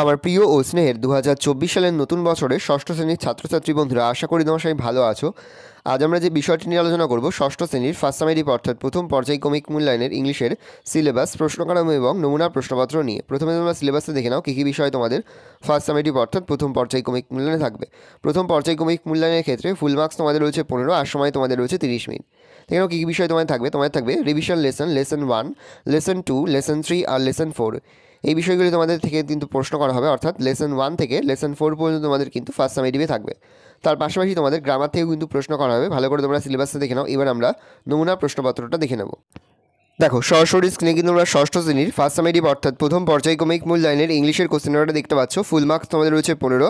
আমার প্রিয় ও স্নেহের 2024 সালের নতুন বছরের ষষ্ঠ শ্রেণীর ছাত্রছাত্রী বন্ধুরা, আশা করি তোমার সবাই ভালো আছো। আজ আমরা যে বিষয়টি নিয়ে আলোচনা করব, ষষ্ঠ শ্রেণীর ফার্স্ট সামেটিভ অর্থাৎ প্রথম পর্যায়ক্রমিক মূল্যায়নের ইংলিশের সিলেবাস, প্রশ্নকাঠামো এবং নমুনা প্রশ্নপত্র নিয়ে। প্রথমে তোমরা সিলেবাসে দেখে নাও কী কী বিষয় তোমাদের ফার্স্ট সামেটিভ অর্থাৎ প্রথম পর্যায়ক্রমিক মূল্যায়নে থাকবে। প্রথম পর্যায়ক্রমিক মূল্যায়নের ক্ষেত্রে ফুল মার্কস তোমাদের রয়েছে 15, আর সময় তোমাদের রয়েছে 30 মিনিট। দেখে নাও কী কী বিষয় তোমাদের থাকবে revision lesson, lesson 1, lesson 2, lesson 3 আর লেসন 4। এই বিষয়গুলি তোমাদের থেকে কিন্তু প্রশ্ন করা হবে, অর্থাৎ লেসন 1 থেকে লেসন 4 পর্যন্ত তোমাদের কিন্তু ফার্স্ট সামেটিভে থাকবে। তার পাশাপাশি তোমাদের গ্রামার থেকেও কিন্তু প্রশ্ন করা হবে। ভালো করে তোমরা সিলেবাসটা দেখে নাও। এবার আমরা নমুনা প্রশ্নপত্রটা দেখে নেব। দেখো, সরাসরি স্ক্রিনে কিন্তু তোমরা ষষ্ঠ শ্রেণীর ফার্স্ট সামেটিভ অর্থাৎ প্রথম পর্যায়ক্রমিক মূল্যায়নের ইংলিশের কোশ্চেন পেপারটা দেখতে পাচ্ছ। ফুল মার্কস তোমাদের রয়েছে 15,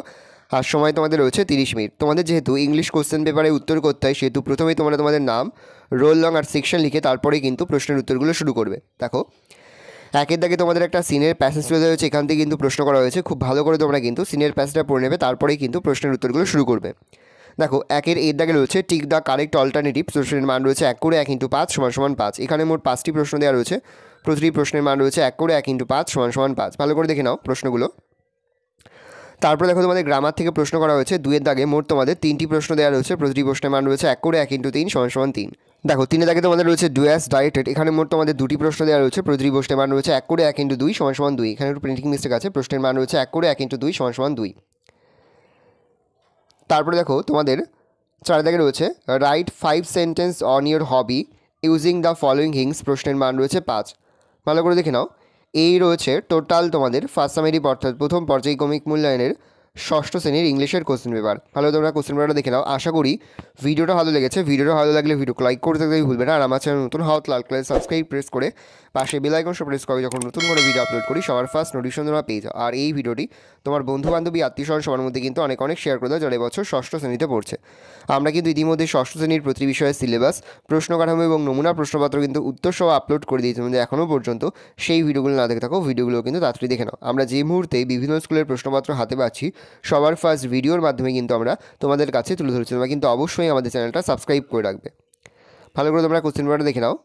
আর সময় তোমাদের রয়েছে 30 মিনিট। তোমাদের যেহেতু ইংলিশ কোশ্চেন পেপারে উত্তর করতে হয়, সেহেতু প্রথমেই তোমরা তোমাদের নাম, রোল নং আর সেকশন লিখে তারপরেই কিন্তু প্রশ্নের উত্তরগুলো শুরু করবে। দেখো, একের দাগে তোমাদের একটা সিনের প্যাসেজ তুলে দেওয়া হয়েছে, এখান থেকে কিন্তু প্রশ্ন করা হয়েছে। খুব ভালো করে তোমরা কিন্তু সিনের প্যাসেজটা পড়ে নেবে, তারপরেই কিন্তু প্রশ্নের উত্তরগুলো শুরু করবে। দেখো, একের এর দাগে রয়েছে টিক দ্য কারেক্ট অল্টারনেটিভ। প্রশ্নের মান রয়েছে 1 করে 1 × 5 = 5। এখানে মোট 5টি প্রশ্ন দেওয়া রয়েছে। প্রতিটি প্রশ্নের মান রয়েছে 1 করে 1 × 5 = 5। ভালো করে দেখে নাও প্রশ্নগুলো। তারপরে দেখো, তোমাদের গ্রামার থেকে প্রশ্ন করা হয়েছে। 2-এর দাগে মোট তোমাদের 3টি প্রশ্ন দেওয়া রয়েছে। প্রতিটি প্রশ্নের মান রয়েছে 1 করে 1 × 3 = 3। দেখো, 3-এর দাগে তোমাদের রয়েছে ডু অ্যাজ ডাইরেক্টেড। এখানে মোট তোমাদের 2টি প্রশ্ন দেওয়া রয়েছে। প্রতিটি প্রশ্নের মান রয়েছে 1 করে 1 × 2 = 2। এখানে একটু প্রিন্টিং মিস্টেক আছে। প্রশ্নের মান রয়েছে 1 করে 1 × 2 = 2। তারপরে দেখো, তোমাদের 4-এর দাগে রয়েছে write 5 sentence on your hobby using the following hints. প্রশ্নের মান রয়েছে 5। ভালো করে দেখে নাও। এই রয়েছে টোটাল তোমাদের ফার্স্ট সামেটিভ অর্থাৎ প্রথম পর্যায়ক্রমিক মূল্যায়নের ষষ্ঠ শ্রেণীর ইংলিশের কোশ্চেন পেপার। ভালো তোমরা কোশ্চেন পেপারটা দেখে নাও। আশা করি ভিডিওটা ভালো লেগেছে। ভিডিওটা ভালো লাগলে ভিডিওকে লাইক করতে ভুলবে না। আর আমার চ্যানেল নতুন হওয়া লাল কালার সাবস্ক্রাইব প্রেস করে পাশে বেল আইকন প্রেস করে যখন নতুন করে ভিডিও আপলোড করি সবার ফার্স্ট নোটিফিকেশন তোমরা পেয়ে যাও। আর এই ভিডিওটি তোমার বন্ধু বান্ধবী আত্মীয়স্বজন সবার মধ্যে কিন্তু অনেক শেয়ার করে দাও যারা এবছর ষষ্ঠ শ্রেণীতে পড়ছে। আমরা কিন্তু ইতিমধ্যে ষষ্ঠ শ্রেণীর প্রতি বিষয়ের সিলেবাস, প্রশ্ন কাঠামো এবং নমুনা প্রশ্নপত্র কিন্তু উত্তর সহ আপলোড করে দিয়েছি। যদি এখনও পর্যন্ত সেই ভিডিওগুলো না দেখে থাকো, ভিডিওগুলো কিন্তু তাড়াতাড়ি দেখে নাও। আমরা যে মুহূর্তে বিভিন্ন স্কুলের প্রশ্নপত্র হাতে পাচ্ছি, সবার ফার্স্ট ভিডিওর মাধ্যমে কিন্তু আমরা তোমাদের কাছে তুলে ধরছি। তোমরা কিন্তু অবশ্যই আমাদের চ্যানেলটা সাবস্ক্রাইব করে রাখবে। ভালো করে তোমরা কোশ্চেন পেপারটা দেখে নাও।